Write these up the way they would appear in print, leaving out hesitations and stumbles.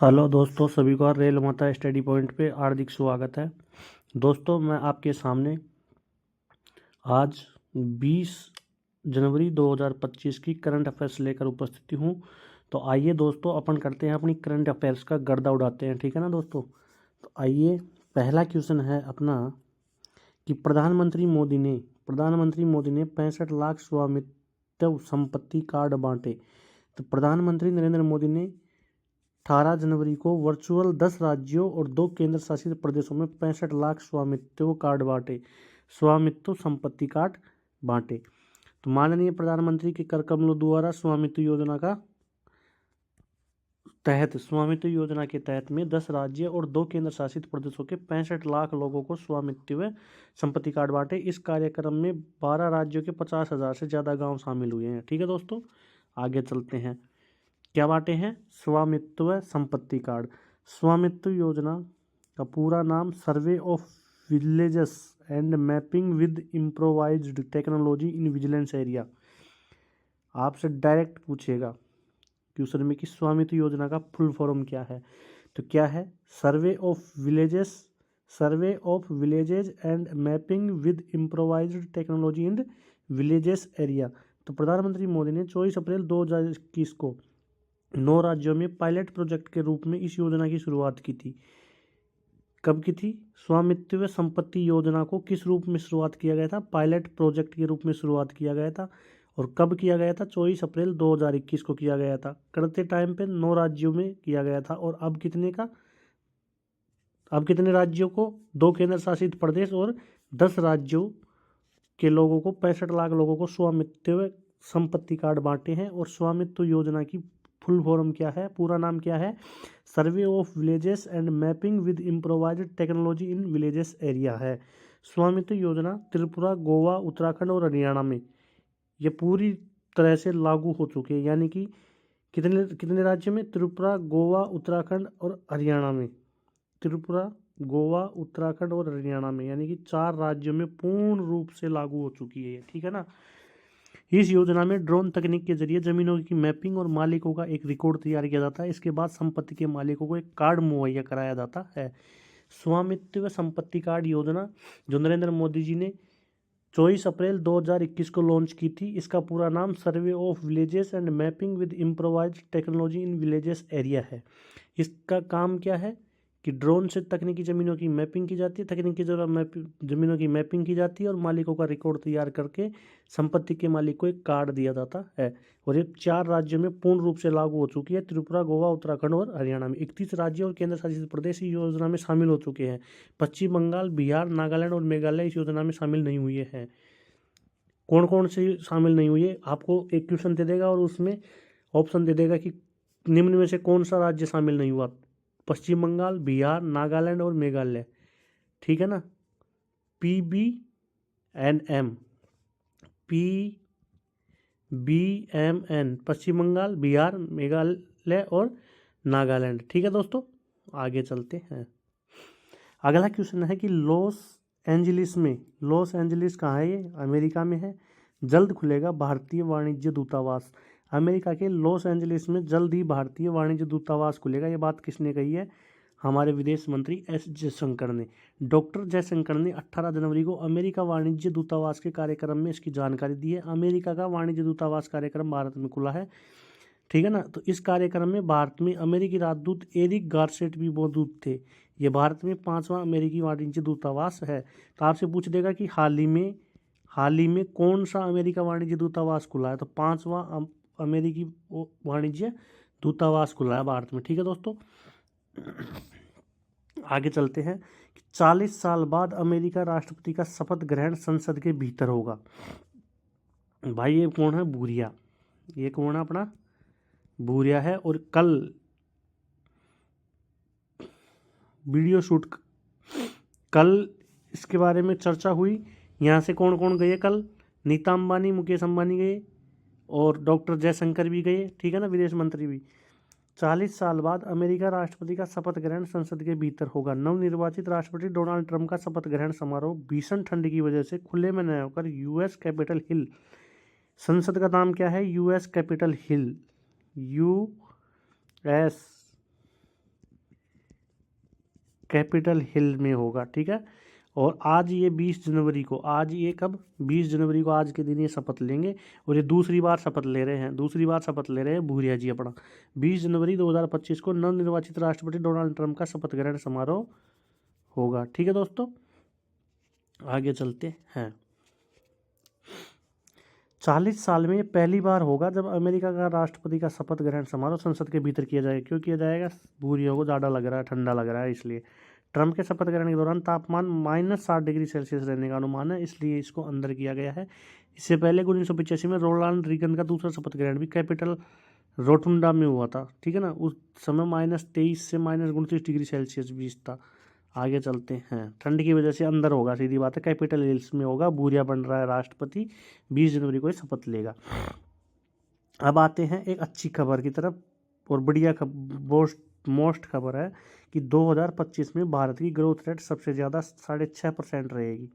Hello दोस्तों, सभी का रेल माता स्टडी पॉइंट पे हार्दिक स्वागत है। दोस्तों, मैं आपके सामने आज 20 जनवरी 2025 की करंट अफेयर्स लेकर उपस्थित हूँ। तो आइए दोस्तों, अपन करते हैं अपनी करंट अफेयर्स का गर्दा उड़ाते हैं। ठीक है ना दोस्तों। तो आइए, पहला क्वेश्चन है अपना कि प्रधानमंत्री मोदी ने 65 लाख स्वामित्व संपत्ति कार्ड बांटे। तो प्रधानमंत्री नरेंद्र मोदी ने 18 जनवरी को वर्चुअल 10 राज्यों और 2 केंद्र शासित प्रदेशों में 65 लाख स्वामित्व संपत्ति कार्ड बांटे। तो माननीय प्रधानमंत्री के कर कमलों द्वारा स्वामित्व योजना के तहत में 10 राज्य और 2 केंद्र शासित प्रदेशों के 65 लाख लोगों को स्वामित्व संपत्ति कार्ड बांटे। इस कार्यक्रम में 12 राज्यों के 50,000 से ज़्यादा गांव शामिल हुए हैं। ठीक है दोस्तों, आगे चलते हैं। क्या बांटे हैं? स्वामित्व संपत्ति कार्ड। स्वामित्व योजना का पूरा नाम survey of villages and mapping with improvised technology in vigilance area. आपसे डायरेक्ट पूछेगा क्वेश्चन में कि स्वामित्व योजना का फुल फॉर्म क्या है। तो क्या है? Survey of villages and mapping with improvised technology in villages area. तो प्रधानमंत्री मोदी ने 24 अप्रैल 2021 को 9 राज्यों में पायलट प्रोजेक्ट के रूप में इस योजना की शुरुआत की थी। कब की थी? स्वामित्व संपत्ति योजना को किस रूप में शुरुआत किया गया था? पायलट प्रोजेक्ट के रूप में शुरुआत किया गया था। और कब किया गया था? 24 अप्रैल 2021 को किया गया था। करते टाइम पे 9 राज्यों में किया गया था। और अब कितने राज्यों को? 2 केंद्र शासित प्रदेश और 10 राज्यों के लोगों को, 65 लाख लोगों को स्वामित्व संपत्ति कार्ड बांटे हैं। और स्वामित्व योजना की फुल फॉर्म क्या है, पूरा नाम क्या है? Survey of villages and mapping with improvised technology in villages area है। स्वामित्व योजना त्रिपुरा, गोवा, उत्तराखंड और हरियाणा में ये पूरी तरह से लागू हो चुकी है। यानी कि कितने राज्य में? त्रिपुरा, गोवा, उत्तराखंड और हरियाणा में। त्रिपुरा, गोवा, उत्तराखंड और हरियाणा में, यानी कि 4 राज्यों में पूर्ण रूप से लागू हो चुकी है। ठीक है ना। इस योजना में ड्रोन तकनीक के जरिए जमीनों की मैपिंग और मालिकों का एक रिकॉर्ड तैयार किया जाता है। इसके बाद संपत्ति के मालिकों को एक कार्ड मुहैया कराया जाता है। स्वामित्व संपत्ति कार्ड योजना जो नरेंद्र मोदी जी ने 24 अप्रैल 2021 को लॉन्च की थी, इसका पूरा नाम survey of villages and mapping with improvised technology in villages area है। इसका काम क्या है कि ड्रोन से तकनीकी ज़मीनों की मैपिंग की जाती है, ज़मीनों की मैपिंग की जाती है और मालिकों का रिकॉर्ड तैयार करके संपत्ति के मालिक को एक कार्ड दिया जाता है। और ये 4 राज्यों में पूर्ण रूप से लागू हो चुकी है। त्रिपुरा, गोवा, उत्तराखंड और हरियाणा में। 31 राज्य और केंद्र शासित प्रदेश इस योजना में शामिल हो चुके हैं। पश्चिम बंगाल, बिहार, नागालैंड और मेघालय इस योजना में शामिल नहीं हुए हैं। कौन कौन से शामिल नहीं हुए? आपको एक क्वेश्चन दे देगा और उसमें ऑप्शन दे देगा कि निम्न में से कौन सा राज्य शामिल नहीं हुआ। पश्चिम बंगाल, बिहार, नागालैंड और मेघालय। ठीक है ना। PBNM, PBMN, पश्चिम बंगाल, बिहार, मेघालय और नागालैंड। ठीक है दोस्तों, आगे चलते हैं। अगला क्वेश्चन है कि लॉस एंजलिस कहाँ है? ये अमेरिका में है। जल्द खुलेगा भारतीय वाणिज्य दूतावास। अमेरिका के लॉस एंजलिस में जल्द ही भारतीय वाणिज्य दूतावास खुलेगा। ये बात किसने कही है? हमारे विदेश मंत्री एस जयशंकर ने। डॉक्टर जयशंकर ने 18 जनवरी को अमेरिका वाणिज्य दूतावास के कार्यक्रम में इसकी जानकारी दी है। अमेरिका का वाणिज्य दूतावास कार्यक्रम भारत में खुला है। ठीक है ना। तो इस कार्यक्रम में भारत में अमेरिकी राजदूत एरिक गारसेट भी मौजूद थे। ये भारत में 5वां अमेरिकी वाणिज्य दूतावास है। तो आपसे पूछ देगा कि हाल ही में कौन सा अमेरिका वाणिज्य दूतावास खुला है? तो 5वां अमेरिकी वाणिज्य दूतावास खुला है भारत में। ठीक है दोस्तों, आगे चलते हैं। 40 साल बाद अमेरिका राष्ट्रपति का शपथ ग्रहण संसद के भीतर होगा। भाई ये कौन है? भूरिया। ये कौन है? अपना भूरिया है। और कल वीडियो शूट, कल इसके बारे में चर्चा हुई। यहाँ से कौन कौन गए कल? नीता अंबानी, मुकेश अंबानी गए और डॉक्टर जयशंकर भी गए। ठीक है ना, विदेश मंत्री भी। 40 साल बाद अमेरिका राष्ट्रपति का शपथ ग्रहण संसद के भीतर होगा। नवनिर्वाचित राष्ट्रपति डोनाल्ड ट्रंप का शपथ ग्रहण समारोह भीषण ठंड की वजह से खुले में न होकर यूएस कैपिटल हिल। संसद का नाम क्या है? US Capitol Hill. US Capitol Hill में होगा, ठीक है। और आज ये 20 जनवरी को, आज ये कब 20 जनवरी को आज के दिन ये शपथ लेंगे, और ये दूसरी बार शपथ ले रहे हैं, दूसरी बार शपथ ले रहे हैं भूरिया जी अपना। 20 जनवरी 2025 को नवनिर्वाचित राष्ट्रपति डोनाल्ड ट्रंप का शपथ ग्रहण समारोह होगा, ठीक है दोस्तों। आगे चलते हैं। 40 साल में ये पहली बार होगा जब अमेरिका का राष्ट्रपति का शपथ ग्रहण समारोह संसद के भीतर किया जाएगा। क्यों किया जाएगा? भूरियों को ज़्यादा लग रहा है, ठंडा लग रहा है, इसलिए। ट्रंप के शपथ ग्रहण के दौरान तापमान -60 डिग्री सेल्सियस रहने का अनुमान है, इसलिए इसको अंदर किया गया है। इससे पहले 1985 में रोनाल्ड रीगन का दूसरा शपथ ग्रहण भी कैपिटल रोटुंडा में हुआ था, ठीक है ना। उस समय -23 से -29 डिग्री सेल्सियस भी था। आगे चलते हैं। ठंड की वजह से अंदर होगा, सीधी बात है, कैपिटल हिल्स में होगा। भूरिया बन रहा है राष्ट्रपति, 20 जनवरी को शपथ लेगा। अब आते हैं एक अच्छी खबर की तरफ, और बढ़िया मोस्ट खबर है कि 2025 में भारत की ग्रोथ रेट सबसे ज़्यादा 6.5% रहेगी।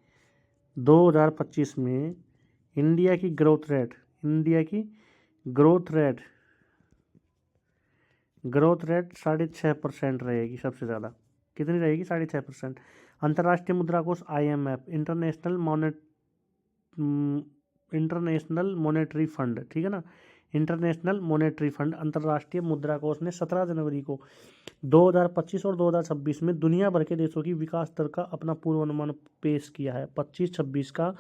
2025 में इंडिया की ग्रोथ रेट 6.5% रहेगी, सबसे ज़्यादा। कितनी रहेगी? 6.5%। अंतर्राष्ट्रीय मुद्रा कोष IMF, इंटरनेशनल मॉनेटरी फंड, ठीक है ना, इंटरनेशनल मॉनेटरी फंड, अंतर्राष्ट्रीय मुद्रा कोष ने 17 जनवरी को 2025 और 2026 में दुनिया भर के देशों की विकास दर का अपना पूर्वानुमान पेश किया है। 25-26 का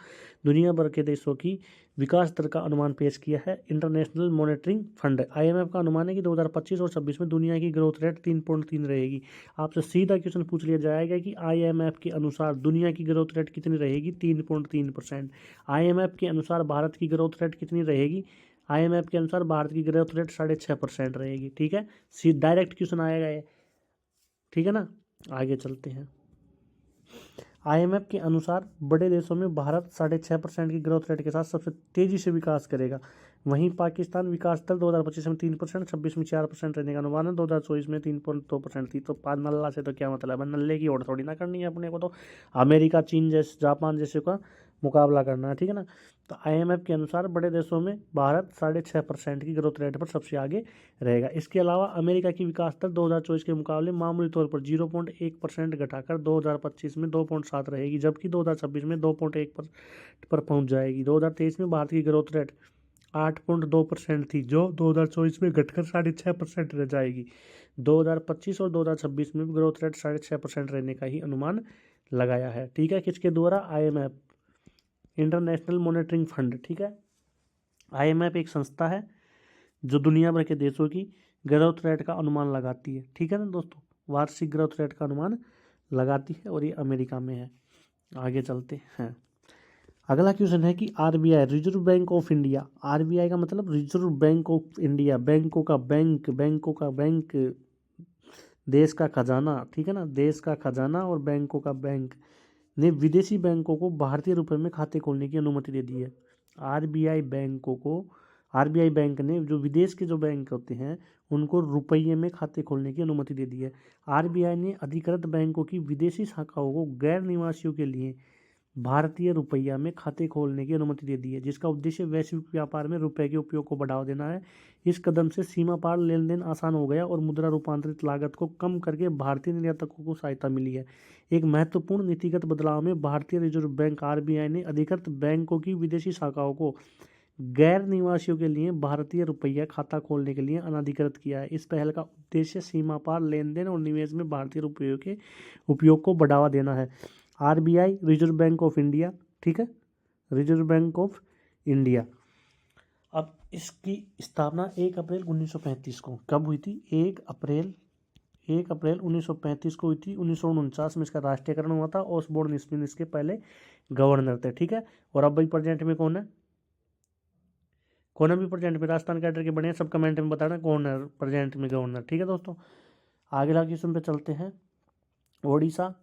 दुनिया भर के देशों की विकास दर का अनुमान पेश किया है इंटरनेशनल मॉनेटरी फंड। IMF का अनुमान है कि 2025 और 26 में दुनिया की ग्रोथ रेट 3.3 रहेगी। आपसे सीधा क्वेश्चन पूछ लिया जाएगा कि IMF के अनुसार दुनिया की ग्रोथ रेट कितनी रहेगी? 3.3%। IMF के अनुसार भारत की ग्रोथ रेट कितनी रहेगी? IMF के अनुसार भारत की ग्रोथ रेट 6.5% रहेगी, ठीक है। डायरेक्ट क्वेश्चन आएगा ये, ठीक है ना। आगे चलते हैं। IMF के अनुसार बड़े देशों में भारत 6.5% की ग्रोथ रेट के साथ सबसे तेजी से विकास करेगा। वहीं पाकिस्तान विकास दर 2025 में 3%, 26 में 4% रहने का अनुमान है। 2024 में 3.2% थी। तो 5 नल्ला से तो क्या मतलब है, नल्ले की ओर थोड़ी ना करनी है अपने को, तो अमेरिका, चीन जैसे, जापान जैसे का मुकाबला करना है, ठीक है ना। तो IMF के अनुसार बड़े देशों में भारत 6.5% की ग्रोथ रेट पर सबसे आगे रहेगा। इसके अलावा अमेरिका की विकास दर 2024 के मुकाबले मामूली तौर पर 0.1% घटाकर 2025 में 2.7 रहेगी, जबकि 2026 में 2.1 पर पहुंच जाएगी। 2023 में भारत की ग्रोथ रेट 8.2% थी, जो 2024 में घटकर 6.5% रह जाएगी। 2025 और 2026 में ग्रोथ रेट 6.5% रहने का ही अनुमान लगाया है, ठीक है। किसके द्वारा? IMF, इंटरनेशनल मॉनेटरी फंड, ठीक है। IMF एक संस्था है जो दुनिया भर के देशों की ग्रोथ रेट का अनुमान लगाती है, ठीक है ना दोस्तों, वार्षिक ग्रोथ रेट का अनुमान लगाती है, और ये अमेरिका में है। आगे चलते हैं। अगला क्वेश्चन है कि RBI, reserve bank of India, RBI का मतलब रिजर्व बैंक ऑफ इंडिया, बैंकों का बैंक, देश का खजाना, ठीक है ना, देश का खजाना और बैंकों का बैंक, ने विदेशी बैंकों को भारतीय रुपए में खाते खोलने की अनुमति दे दी है। RBI बैंक ने जो विदेश के जो बैंक होते हैं उनको रुपये में खाते खोलने की अनुमति दे दी है। RBI ने अधिकृत बैंकों की विदेशी शाखाओं को गैर निवासियों के लिए भारतीय रुपया में खाते खोलने की अनुमति दे दी है, जिसका उद्देश्य वैश्विक व्यापार में रुपए के उपयोग को बढ़ावा देना है। इस कदम से सीमा पार लेन देन आसान हो गया और मुद्रा रूपांतरित लागत को कम करके भारतीय निर्यातकों को सहायता मिली है। एक महत्वपूर्ण नीतिगत बदलाव में भारतीय रिजर्व बैंक RBI ने अधिकृत बैंकों की विदेशी शाखाओं को गैर निवासियों के लिए भारतीय रुपया खाता खोलने के लिए अनाधिकृत किया है। इस पहल का उद्देश्य सीमा पार लेन देन और निवेश में भारतीय रुपयों के उपयोग को बढ़ावा देना है। RBI, reserve bank of India, ठीक है, रिजर्व बैंक ऑफ इंडिया। अब इसकी स्थापना 1 अप्रैल 1935 को कब हुई थी? 1 अप्रैल 1935 को हुई थी। 1949 में इसका राष्ट्रीयकरण हुआ था। ऑसबोर्न स्मिथ इसके पहले गवर्नर थे, ठीक है। और अब भाई प्रेजेंट में कौन है? कौन है भी प्रेजेंट में? राजस्थान कैडर के बने हैं, सब कमेंट में बताना कौन है प्रेजेंट में गवर्नर, ठीक है दोस्तों। अगला क्वेश्चन पे चलते हैं। ओडिशा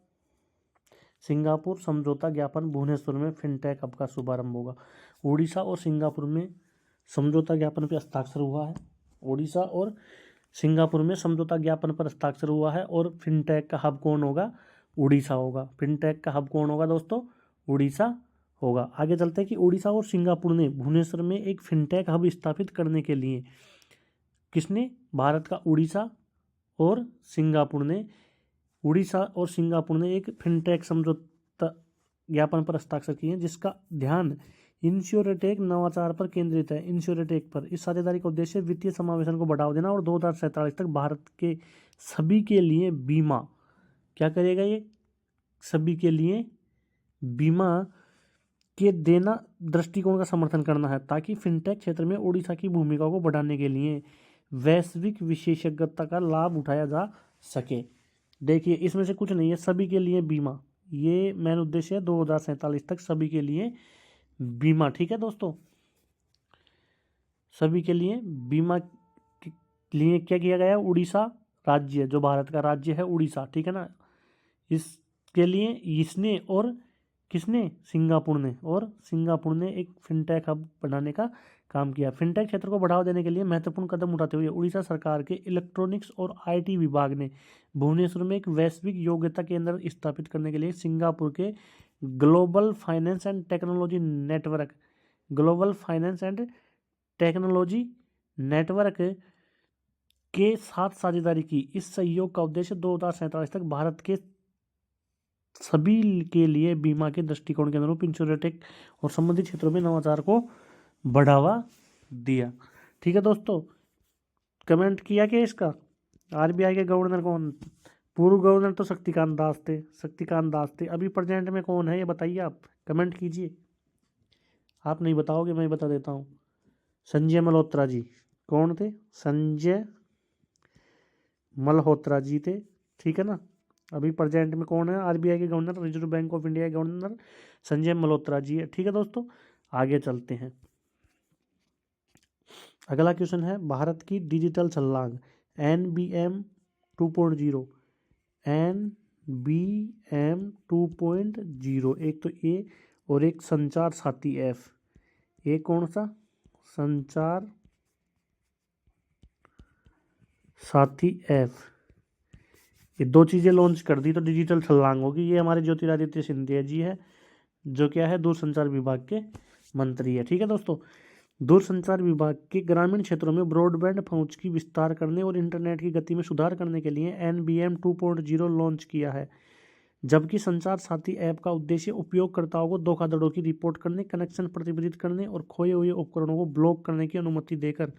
सिंगापुर समझौता ज्ञापन, भुवनेश्वर में फिनटेक हब का शुभारंभ होगा। ओडिशा और सिंगापुर में समझौता ज्ञापन पर हस्ताक्षर हुआ है। ओडिशा और सिंगापुर में समझौता ज्ञापन पर हस्ताक्षर हुआ है, और फिनटेक का हब कौन होगा? उड़ीसा होगा। फिनटेक का हब कौन होगा दोस्तों? उड़ीसा होगा। आगे चलते हैं कि उड़ीसा और सिंगापुर ने भुवनेश्वर में एक फिनटेक हब स्थापित करने के लिए, किसने? भारत का उड़ीसा और सिंगापुर ने उड़ीसा और सिंगापुर ने एक फिनटेक समझौता ज्ञापन पर हस्ताक्षर किए हैं, जिसका ध्यान इंश्योरेटेक नवाचार पर केंद्रित है। इंश्योरेटेक पर इस साझेदारी का उद्देश्य वित्तीय समावेशन को बढ़ावा देना और 2047 तक भारत के सभी के लिए बीमा क्या करेगा, ये सभी के लिए बीमा के देना दृष्टिकोण का समर्थन करना है, ताकि फिनटेक क्षेत्र में उड़ीसा की भूमिका को बढ़ाने के लिए वैश्विक विशेषज्ञता का लाभ उठाया जा सके। देखिए इसमें से कुछ नहीं है, सभी के लिए बीमा, ये मेन उद्देश्य है 2047 तक सभी के लिए बीमा। ठीक है दोस्तों, सभी के लिए बीमा के लिए क्या किया गया है, उड़ीसा राज्य जो भारत का राज्य है उड़ीसा, ठीक है ना, इसके लिए इसने और किसने, सिंगापुर ने एक फिनटेक हब बनाने का काम किया। फिनटेक क्षेत्र को बढ़ावा देने के लिए महत्वपूर्ण कदम उठाते हुए उड़ीसा सरकार के इलेक्ट्रॉनिक्स और आईटी विभाग ने भुवनेश्वर में एक वैश्विक योग्यता केंद्र स्थापित करने के लिए सिंगापुर के global finance and technology network के साथ साझेदारी की। इस सहयोग का उद्देश्य 2047 तक भारत के सभी के लिए बीमा के दृष्टिकोण के अनुरूप इंश्योरेटेक और संबंधित क्षेत्रों में नवाचार को बढ़ावा दिया। ठीक है दोस्तों, कमेंट किया क्या इसका, आरबीआई के गवर्नर कौन, पूर्व गवर्नर तो शक्तिकांत दास थे, अभी प्रेजेंट में कौन है ये बताइए, आप कमेंट कीजिए। आप नहीं बताओगे, मैं बता देता हूँ, संजय मल्होत्रा जी। कौन थे, संजय मल्होत्रा जी थे, ठीक है ना। अभी प्रेजेंट में कौन है, आरबीआई के governor, reserve bank of India के गवर्नर संजय मल्होत्रा जी है। ठीक है दोस्तों, आगे चलते हैं। अगला क्वेश्चन है, भारत की डिजिटल छलांग NBM 2.0, NBM 2.0, एक तो ए और एक संचार साथी ऐप। ये कौन सा, संचार साथी ऐप, ये दो चीज़ें लॉन्च कर दी तो डिजिटल छलांग होगी। ये हमारे ज्योतिरादित्य सिंधिया जी है, जो क्या है दूरसंचार विभाग के मंत्री है। ठीक है दोस्तों, दूरसंचार विभाग के ग्रामीण क्षेत्रों में ब्रॉडबैंड पहुंच की विस्तार करने और इंटरनेट की गति में सुधार करने के लिए NBM 2.0 लॉन्च किया है, जबकि संचार साथी ऐप का उद्देश्य उपयोगकर्ताओं को धोखाधड़ों की रिपोर्ट करने, कनेक्शन प्रतिबंधित करने और खोए हुए उपकरणों को ब्लॉक करने की अनुमति देकर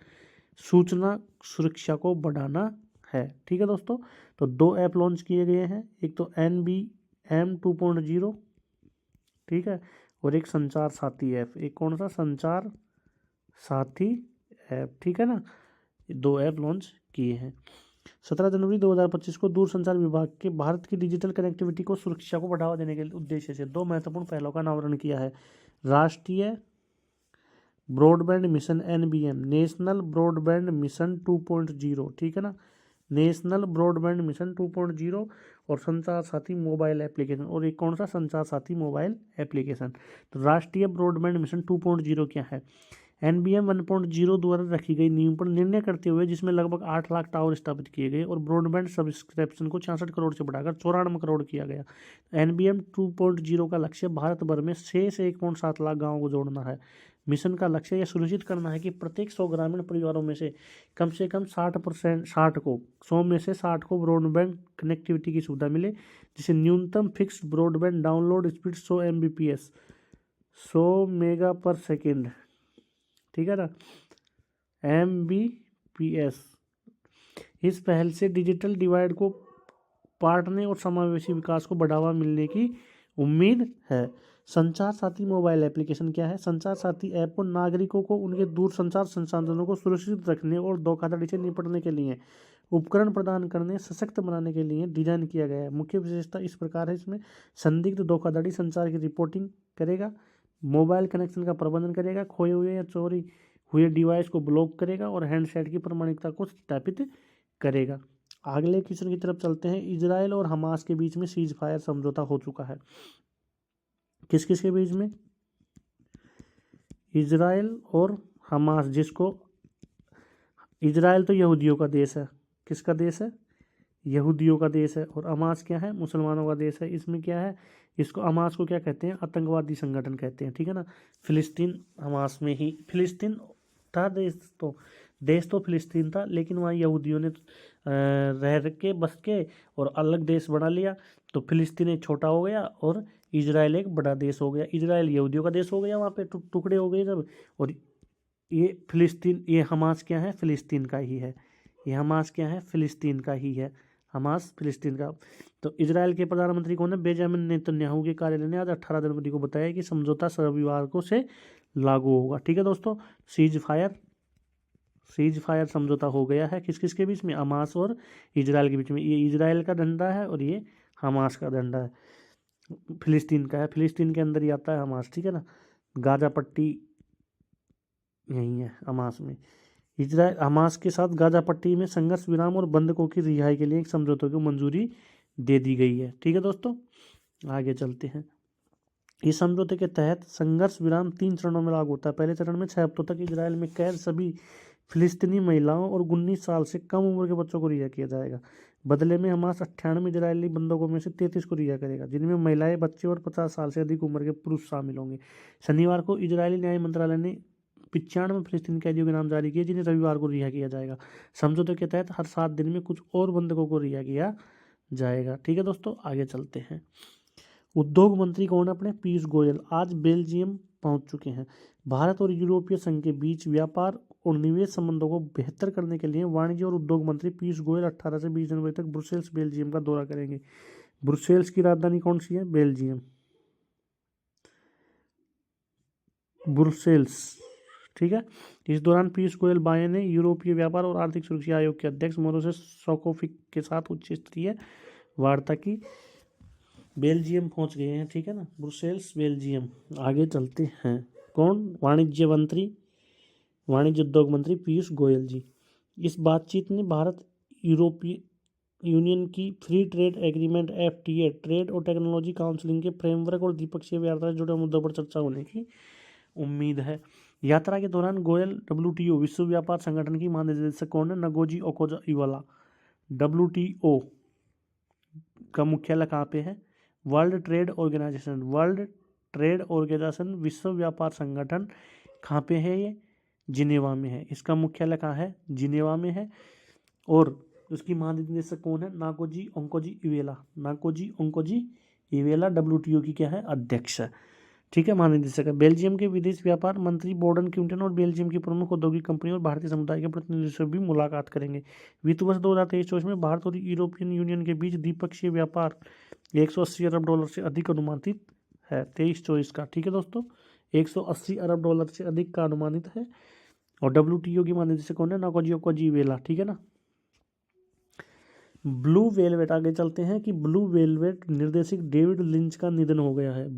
सूचना सुरक्षा को बढ़ाना है। ठीक है दोस्तों, तो दो ऐप लॉन्च किए गए हैं, एक तो NBM 2.0, ठीक है, और एक संचार साथी ऐप। एक कौन सा, संचार साथी ऐप, ठीक है ना। दो ऐप लॉन्च किए हैं। 17 जनवरी 2025 को दूरसंचार विभाग के भारत की डिजिटल कनेक्टिविटी को सुरक्षा को बढ़ावा देने के उद्देश्य से दो महत्वपूर्ण पहलों का अनावरण किया है। राष्ट्रीय broadband mission NBM, national broadband mission 2.0, ठीक है ना, नेशनल ब्रॉडबैंड मिशन 2.0, और संचार साथी मोबाइल एप्लीकेशन, और एक कौन सा, संचार साथी मोबाइल एप्लीकेशन। तो राष्ट्रीय ब्रॉडबैंड मिशन 2.0 क्या है, NBM 1.0 द्वारा रखी गई नींव पर निर्णय करते हुए, जिसमें लगभग 8 लाख टावर स्थापित किए गए और ब्रॉडबैंड सब्सक्रिप्शन को 66 करोड़ से बढ़ाकर 94 करोड़ किया गया। NBM 2.0 का लक्ष्य भारत भर में 6 से 1.7 लाख गाँवों को जोड़ना है। मिशन का लक्ष्य यह सुनिश्चित करना है कि प्रत्येक 100 ग्रामीण परिवारों में से कम 60% 100 में से 60 को ब्रॉडबैंड कनेक्टिविटी की सुविधा मिले, जिसे न्यूनतम fixed broadband download speed 100 Mbps 100 mega पर सेकेंड, ठीक है ना, Mbps। इस पहल से डिजिटल डिवाइड को पाटने और समावेशी विकास को बढ़ावा मिलने की उम्मीद है। संचार साथी मोबाइल एप्लीकेशन क्या है, संचार साथी ऐप को नागरिकों को उनके दूरसंचार संसाधनों को सुरक्षित रखने और धोखाधड़ी से निपटने के लिए उपकरण प्रदान करने, सशक्त बनाने के लिए डिजाइन किया गया है। मुख्य विशेषता इस प्रकार है, इसमें संदिग्ध धोखाधड़ी संचार की रिपोर्टिंग करेगा, मोबाइल कनेक्शन का प्रबंधन करेगा, खोए हुए या चोरी हुए डिवाइस को ब्लॉक करेगा और हैंडसेट की प्रमाणिकता को सत्यापित करेगा। अगले क्वेश्चन की तरफ चलते हैं। इजराइल और हमास के बीच में सीज फायर समझौता हो चुका है। किस किस के बीच में, इजराइल और हमास, जिसको इजराइल तो यहूदियों का देश है, किसका देश है, यहूदियों का देश है, और हमास क्या है, मुसलमानों का देश है। इसमें क्या है, इसको हमास को क्या कहते हैं, आतंकवादी संगठन कहते हैं, ठीक है ना। फिलिस्तीन हमास में ही, फिलिस्तीन था देश तो फिलिस्तीन था, लेकिन वहाँ यहूदियों ने रह के बस के और अलग देश बना लिया, तो फिलिस्तीन एक छोटा हो गया और इजराइल एक बड़ा देश हो गया। इजराइल यहूदियों का देश हो गया, वहाँ पे टुकड़े हो गए जब। और ये फिलिस्तीन, ये हमास क्या है, फिलिस्तीन का ही है। ये हमास क्या है, फिलिस्तीन का ही है। हमास फिलिस्तीन का। तो इजराइल के प्रधानमंत्री कौन है, बेंजामिन नेतन्याहू के कार्यालय ने आज 18 जनवरी को बताया कि समझौता रविवार को से लागू होगा। ठीक है दोस्तों, सीज फायर समझौता हो गया है। किस किस के बीच में, हमास और इजराइल के बीच में। ये इजराइल का डंडा है और ये हमास का डंडा है, फिलिस्तीन का है। फिलिस्तीन के अंदर ही आता है हमास, ठीक है ना। गाजा पट्टी यही है हमास में। इजराइल हमास के साथ गाजा पट्टी में संघर्ष विराम और बंधकों की रिहाई के लिए एक समझौते को मंजूरी दे दी गई है। ठीक है दोस्तों, आगे चलते हैं। इस समझौते के तहत संघर्ष विराम 3 चरणों में लागू होता है। पहले चरण में 6 हफ्तों तक इजराइल में कैद सभी फिलिस्तीनी महिलाओं और 19 साल से कम उम्र के बच्चों को रिहा किया जाएगा। बदले में हमास 98 इजरायली बंधकों में से 33 को रिहा करेगा, जिनमें महिलाएं, बच्चे और 50 साल से अधिक उम्र के पुरुष शामिल होंगे। शनिवार को इजरायली न्याय मंत्रालय ने 95 फिलिस्तीनी कैदियों के नाम जारी किए, जिन्हें रविवार को रिहा किया जाएगा। समझौते के तहत हर 7 दिन में कुछ और बंधकों को रिहा किया जाएगा। ठीक है दोस्तों, आगे चलते हैं। उद्योग मंत्री कौन है अपने, पीयूष गोयल आज बेल्जियम पहुंच चुके हैं। भारत और यूरोपीय संघ के बीच व्यापार और निवेश संबंधों को बेहतर करने के लिए वाणिज्य और उद्योग मंत्री पीयूष गोयल 18 से 20 जनवरी तक ब्रुसेल्स बेल्जियम का दौरा करेंगे। ब्रुसेल्स की राजधानी कौन सी है, बेल्जियम, ब्रुसेल्स। ठीक है। इस दौरान पीयूष गोयल बायें ने यूरोपीय व्यापार और आर्थिक सुरक्षा आयोग के अध्यक्ष मोरोसे सोकोफिक के साथ उच्च स्तरीय वार्ता की। बेल्जियम पहुंच गए हैं, ठीक है ना, ब्रुसेल्स बेल्जियम। आगे चलते हैं। कौन, वाणिज्य उद्योग मंत्री पीयूष गोयल जी। इस बातचीत में भारत यूरोपीय यूनियन की free trade agreement FTA, trade और टेक्नोलॉजी काउंसिलिंग के फ्रेमवर्क और द्विपक्षीय व्यापार से जुड़े मुद्दों पर चर्चा होने की उम्मीद है। यात्रा के दौरान गोयल WTO विश्व व्यापार संगठन की महानिदेशक कौन है, नगोजी ओकोजा-इवाला। WTO का मुख्यालय कहाँ पे है, वर्ल्ड ट्रेड ऑर्गेनाइजेशन विश्व व्यापार संगठन कहाँ पे है, ये जिनेवा में है। इसका मुख्यालय कहाँ है, जिनेवा में है। और उसकी महानिदेशक कौन है, नाकोजी ओंकोजी इवेला WTO की क्या है, अध्यक्ष है। ठीक है, महानिदेशक है। बेल्जियम के विदेश व्यापार मंत्री बोर्डन क्विंटन और बेल्जियम की प्रमुख औद्योगिक कंपनी और भारतीय समुदाय के प्रतिनिधियों से भी मुलाकात करेंगे। वित्त वर्ष 2023-24 में भारत और यूरोपियन यूनियन के बीच द्विपक्षीय व्यापार $180 अरब से अधिक अनुमानित है 23-24 का। ठीक है दोस्तों, $180 अरब से अधिक का अनुमानित है। और WTO की महानिदेशक कौन है, नाकोजी ओकोजी-इवेला। ठीक है ना। ब्लू वेलवेट, आगे चलते हैं कि ब्लू वेलवेट निर्देशक डेविड लिंच का निधन हो गया है।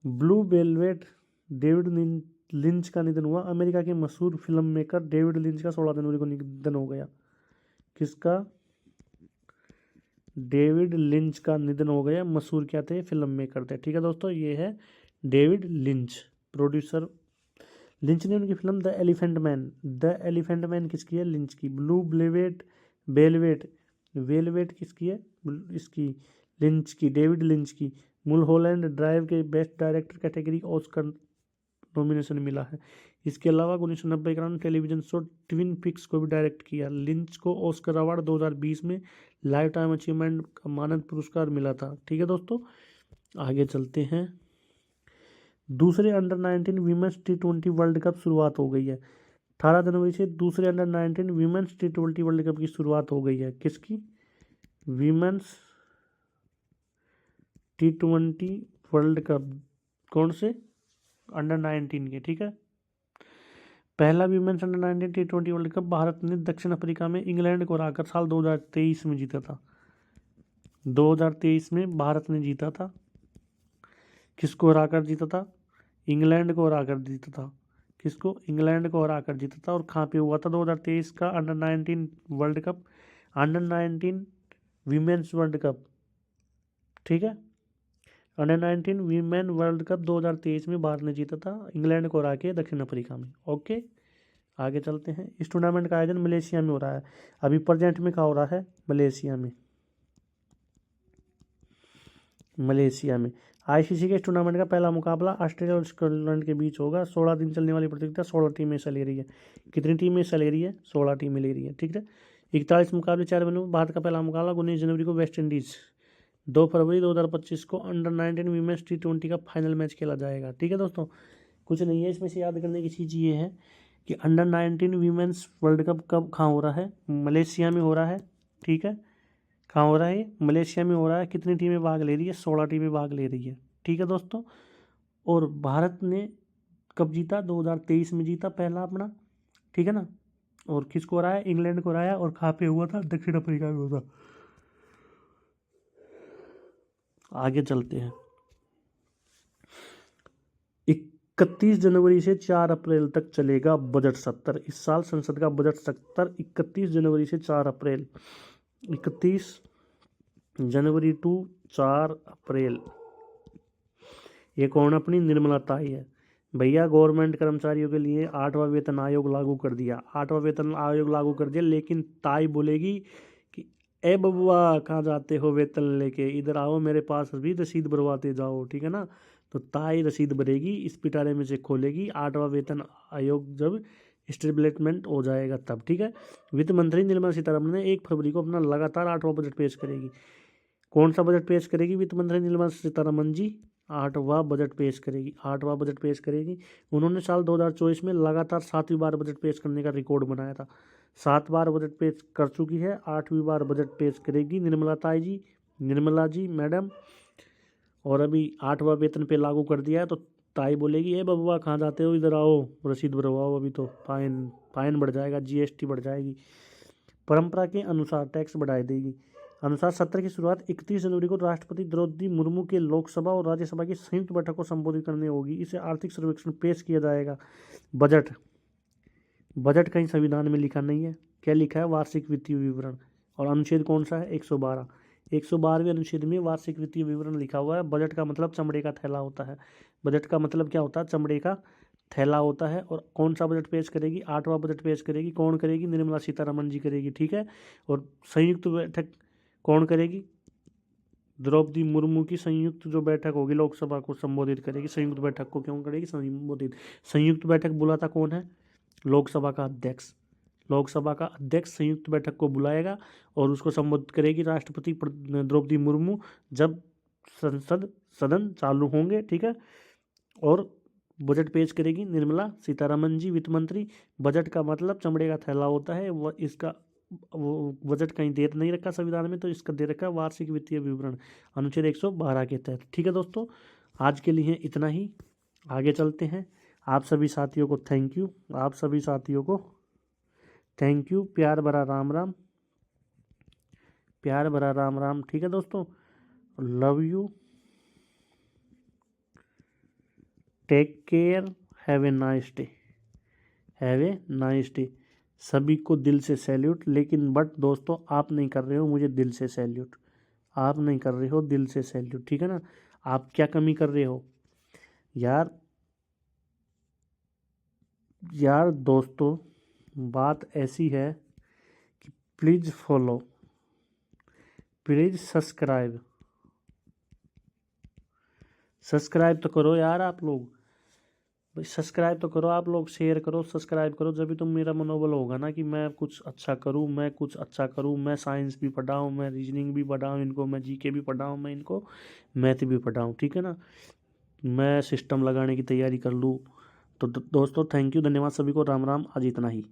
ब्लू वेलवेट डेविड लिंच का निधन हुआ। अमेरिका के मशहूर फिल्म मेकर डेविड लिंच का 16 जनवरी को निधन हो गया। किसका, डेविड लिंच का निधन हो गया। मशहूर क्या थे, फिल्म मेकर थे। ठीक है दोस्तों, ये है डेविड लिंच, प्रोड्यूसर। लिंच ने उनकी फिल्म द एलिफेंट मैन किसकी है, लिंच की। ब्लू वेलवेट किसकी है, इसकी लिंच की, डेविड लिंच की। मुलहोलैंड ड्राइव के best director category Oscar nomination मिला है। इसके अलावा 1990 का टेलीविजन शो ट्विन पिक्स को भी डायरेक्ट किया। लिंच को ऑस्कर अवार्ड 2020 में लाइफ टाइम अचीवमेंट का मानद पुरस्कार मिला था। ठीक है दोस्तों, आगे चलते हैं। दूसरे under-19 women's T20 world cup शुरुआत हो गई है। 18 जनवरी से दूसरे under-19 women's T20 world cup की शुरुआत हो गई है। किसकी, वीमेंस T20 वर्ल्ड कप, कौन से, अंडर-19 के। ठीक है, पहला women's under-19 T20 world cup Bharat ने दक्षिण अफ्रीका में इंग्लैंड को हराकर साल 2023 में जीता था। 2023 में भारत ने जीता था। किसको हराकर जीता था, इंग्लैंड को हराकर जीता था। किसको, इंग्लैंड को हराकर जीता था। और कहाँ पे हुआ था 2023 का under-19 world cup, under-19 women's world cup. ठीक है, अंडर-19 वीमेन वर्ल्ड कप 2023 में भारत ने जीता था, इंग्लैंड को हरा के दक्षिण अफ्रीका में। ओके, आगे चलते हैं। इस टूर्नामेंट का आयोजन मलेशिया में हो रहा है। अभी प्रेजेंट में कहाँ हो रहा है, मलेशिया में। आईसीसी के इस टूर्नामेंट का पहला मुकाबला ऑस्ट्रेलिया और स्कॉटलैंड के बीच होगा। 16 दिन चलने वाली प्रतियोगिता, 16 टीमें हिस्सा ले रही है। कितनी टीमें हिस्सा ले रही है? 16 टीमें ले रही है, ठीक है। 41 मुकाबले 4 विनर। भारत का पहला मुकाबला 19 जनवरी को वेस्ट इंडीज़, 2 फरवरी 2025 को अंडर-19 वीमेंस T20 का फाइनल मैच खेला जाएगा, ठीक है दोस्तों। कुछ नहीं है इसमें से याद करने की चीज़ ये है कि अंडर-19 वीमेंस वर्ल्ड कप कब कहाँ हो रहा है? मलेशिया में हो रहा है, ठीक है। कहाँ हो रहा है? मलेशिया में हो रहा है। कितनी टीमें भाग ले रही है? 16 टीमें भाग ले रही है, ठीक है दोस्तों। और भारत ने कब जीता? 2023 में जीता पहला अपना, ठीक है ना। और किसको हराया? इंग्लैंड को हराया। और कहाँ पे हुआ था? दक्षिण अफ्रीका में हुआ था। आगे चलते हैं। 31 जनवरी से 4 अप्रैल तक चलेगा बजट सत्र। इस साल संसद का बजट सत्र 31 जनवरी से 4 अप्रैल, 31 जनवरी टू 4 अप्रैल। ये कौन? अपनी निर्मला ताई है भैया। गवर्नमेंट कर्मचारियों के लिए 8वां वेतन आयोग लागू कर दिया, 8वां वेतन आयोग लागू कर दिया। लेकिन ताई बोलेगी कि ए बबुआ कहाँ जाते हो वेतन लेके, इधर आओ मेरे पास भी रसीद भरवाते जाओ, ठीक है ना। तो ताई रसीद भरेगी, इस पिटारे में से खोलेगी 8वां वेतन आयोग जब स्टेबलिशमेंट हो जाएगा तब, ठीक है। वित्त मंत्री निर्मला सीतारमण ने 1 फरवरी को अपना लगातार 8वां बजट पेश करेगी। कौन सा बजट पेश करेगी वित्त मंत्री निर्मला सीतारमण जी? 8वां बजट पेश करेगी, 8वां बजट पेश करेगी। उन्होंने साल 2024 में लगातार 7वीं बार बजट पेश करने का रिकॉर्ड बनाया था। 7 बार बजट पेश कर चुकी है, 8वीं बार बजट पेश करेगी निर्मला ताई जी, निर्मला जी मैडम। और अभी 8वां वेतन पे लागू कर दिया है। तो ताई बोलेगी ए बबुआ कहाँ जाते हो, इधर आओ रसीद भरवाओ, अभी तो फाइन बढ़ जाएगा, जीएसटी बढ़ जाएगी। परंपरा के अनुसार टैक्स बढ़ाई देगी। अनुसार सत्र की शुरुआत 31 जनवरी को राष्ट्रपति द्रौपदी मुर्मू के लोकसभा और राज्यसभा की संयुक्त बैठक को संबोधित करने होगी। इसे आर्थिक सर्वेक्षण पेश किया जाएगा। बजट कहीं संविधान में लिखा नहीं है। क्या लिखा है? वार्षिक वित्तीय विवरण। और अनुच्छेद कौन सा है? 112। 112वें अनुच्छेद में वार्षिक वित्तीय विवरण लिखा हुआ है। बजट का मतलब चमड़े का थैला होता है। बजट का मतलब क्या होता है? चमड़े का थैला होता है। और कौन सा बजट पेश करेगी? 8वां बजट पेश करेगी। कौन करेगी? निर्मला सीतारमण जी करेगी, ठीक है। और संयुक्त बैठक कौन करेगी? द्रौपदी मुर्मू की संयुक्त जो बैठक होगी लोकसभा को संबोधित करेगी। संयुक्त बैठक को क्यों करेगी संबोधित? संयुक्त बैठक बुलाता कौन है? लोकसभा का अध्यक्ष। लोकसभा का अध्यक्ष संयुक्त बैठक को बुलाएगा और उसको संबोधित करेगी राष्ट्रपति द्रौपदी मुर्मू जब सदन चालू होंगे, ठीक है। और बजट पेश करेगी निर्मला सीतारमण जी, वित्त मंत्री। बजट का मतलब चमड़े का थैला होता है। वह इसका बजट कहीं दे नहीं रखा संविधान में, तो इसका दे रखा वार्षिक वित्तीय विवरण अनुच्छेद 112 के तहत, ठीक है दोस्तों। आज के लिए इतना ही, आगे चलते हैं। आप सभी साथियों को थैंक यू, आप सभी साथियों को थैंक यू। प्यार भरा राम राम, प्यार भरा राम राम, ठीक है दोस्तों। Love you, take care, have a nice day, have a nice day. सभी को दिल से सैल्यूट। लेकिन बट दोस्तों आप नहीं कर रहे हो मुझे दिल से सैल्यूट, आप नहीं कर रहे हो दिल से सैल्यूट, ठीक है ना। आप क्या कमी कर रहे हो यार दोस्तों, बात ऐसी है कि प्लीज़ फॉलो, प्लीज़ सब्सक्राइब तो करो यार आप लोग भाई, सब्सक्राइब तो करो आप लोग, शेयर करो, सब्सक्राइब करो, जब भी तो मेरा मनोबल होगा ना कि मैं कुछ अच्छा करूं, मैं कुछ अच्छा करूं। मैं साइंस भी पढ़ाऊं, मैं रीजनिंग भी पढ़ाऊं इनको, मैं जीके भी पढ़ाऊं, मैं इनको मैथ भी पढ़ाऊं, ठीक है ना। मैं सिस्टम लगाने की तैयारी कर लूँ। तो दोस्तों थैंक यू, धन्यवाद सभी को, राम राम। आज इतना ही।